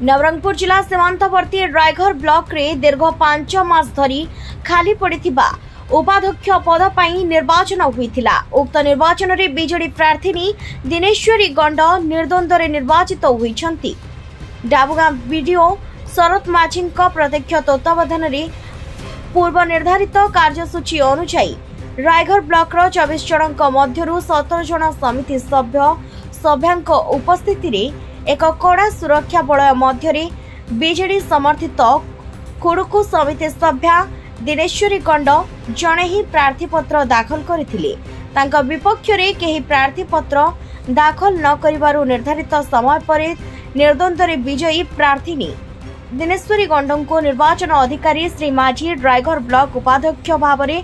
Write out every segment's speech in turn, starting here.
नवरंगपुर जिला सीमांतवर्ती रायघर ब्लॉक रे दीर्घ 5 मास धरी खाली पड़िथिबा उपाध्यक्ष पद पर निर्वाचन होइथिला। उक्त निर्वाचन रे बीजेडी प्रार्थी दिनेश्वरी गंड निर्द्वंद्व निर्वाचित होइछंती। डाबुगां वीडियो शरत माझी प्रत्यक्ष तत्वावधान रे पूर्व निर्धारित कार्यसूची अनुसार रायघर ब्लॉक 24 जनक मध्यरु 17 जन समिति सभ्यांक उपस्थिति रे एक कड़ा सुरक्षा बलय मध्य बीजेडी समर्थित खुड़कू समिति सभ्या दिनेश्वरी गंड जड़े ही प्रार्थीपत्र दाखल करथिले। तांका विपक्ष रे केही प्रार्थीपत्र दाखल न करिवारु निर्धारित समय पर निर्द्वंद्व विजयी प्रार्थीनी दिनेश्वरी गंड को निर्वाचन अधिकारी श्री माझी रायघर ब्लॉक उपाध्यक्ष भाव में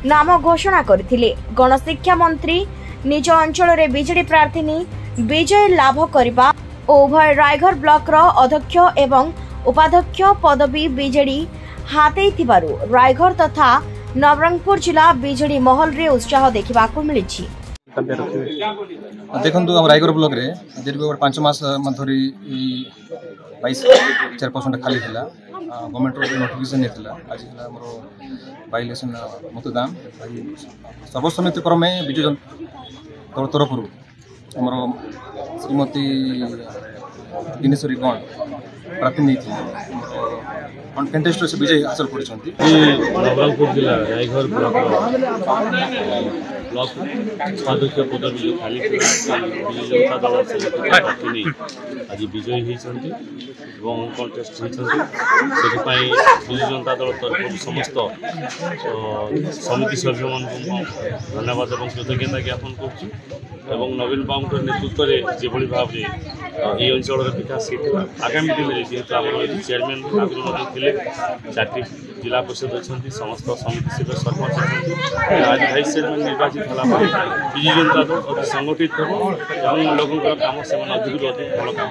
नाम घोषणा करथिले। गणशिक्षा मंत्री निज अंचल रे बीजेडी प्रार्थीनी विजय लाभ करबा उभय रायघर ब्लॉक अध्यक्ष एवं उपाध्यक्ष पदवी बीजेडी हाथै थिबारु रायघर तथा नवरंगपुर जिला बीजेडी महल रे उत्साह देखा मिली। देखो रायघर ब्लॉक रे दीर्घ 5 मास मधरी 22% खाली थिला। गवर्नमेंट रो नोटिफिकेशन नेथिला। आज हमरो बाय इलेक्शन मतदान सर्वसम्मति क्रमे बिजु जनता दल तरफ हमरो श्रीमती दिनेश्वरी गंड प्रार्थी अनकंटेस्ट से विजय हासिल करछंती। नवरंगपुर जिला रायघर ब्लॉक उपाध्यक्ष पदवी जो खाली बिजु जनता दल से प्रार्थी आज विजयी होती कंटेस्ट होती बिजु जनता दल तरफ समस्त समिति सभ्य मान धन्यवाद और कृतज्ञता ज्ञापन कर नवीन बाबू नेतृत्व में जो भाव में ये अंचल विकास होता आगामी दिन में जेहेतु आम चेयरमैन आगुरी 4टी जिला परिषद अच्छा समस्त समिति सभ्य सरपंच आज भाइस चेयरमैन निर्वाचित होगा बिजु जनता दल अति संगठित और लोगों काम से अधिक भल काम।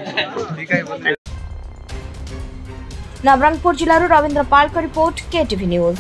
नवरंगपुर जिलूर रविंद्र पाल का रिपोर्ट, KTV न्यूज।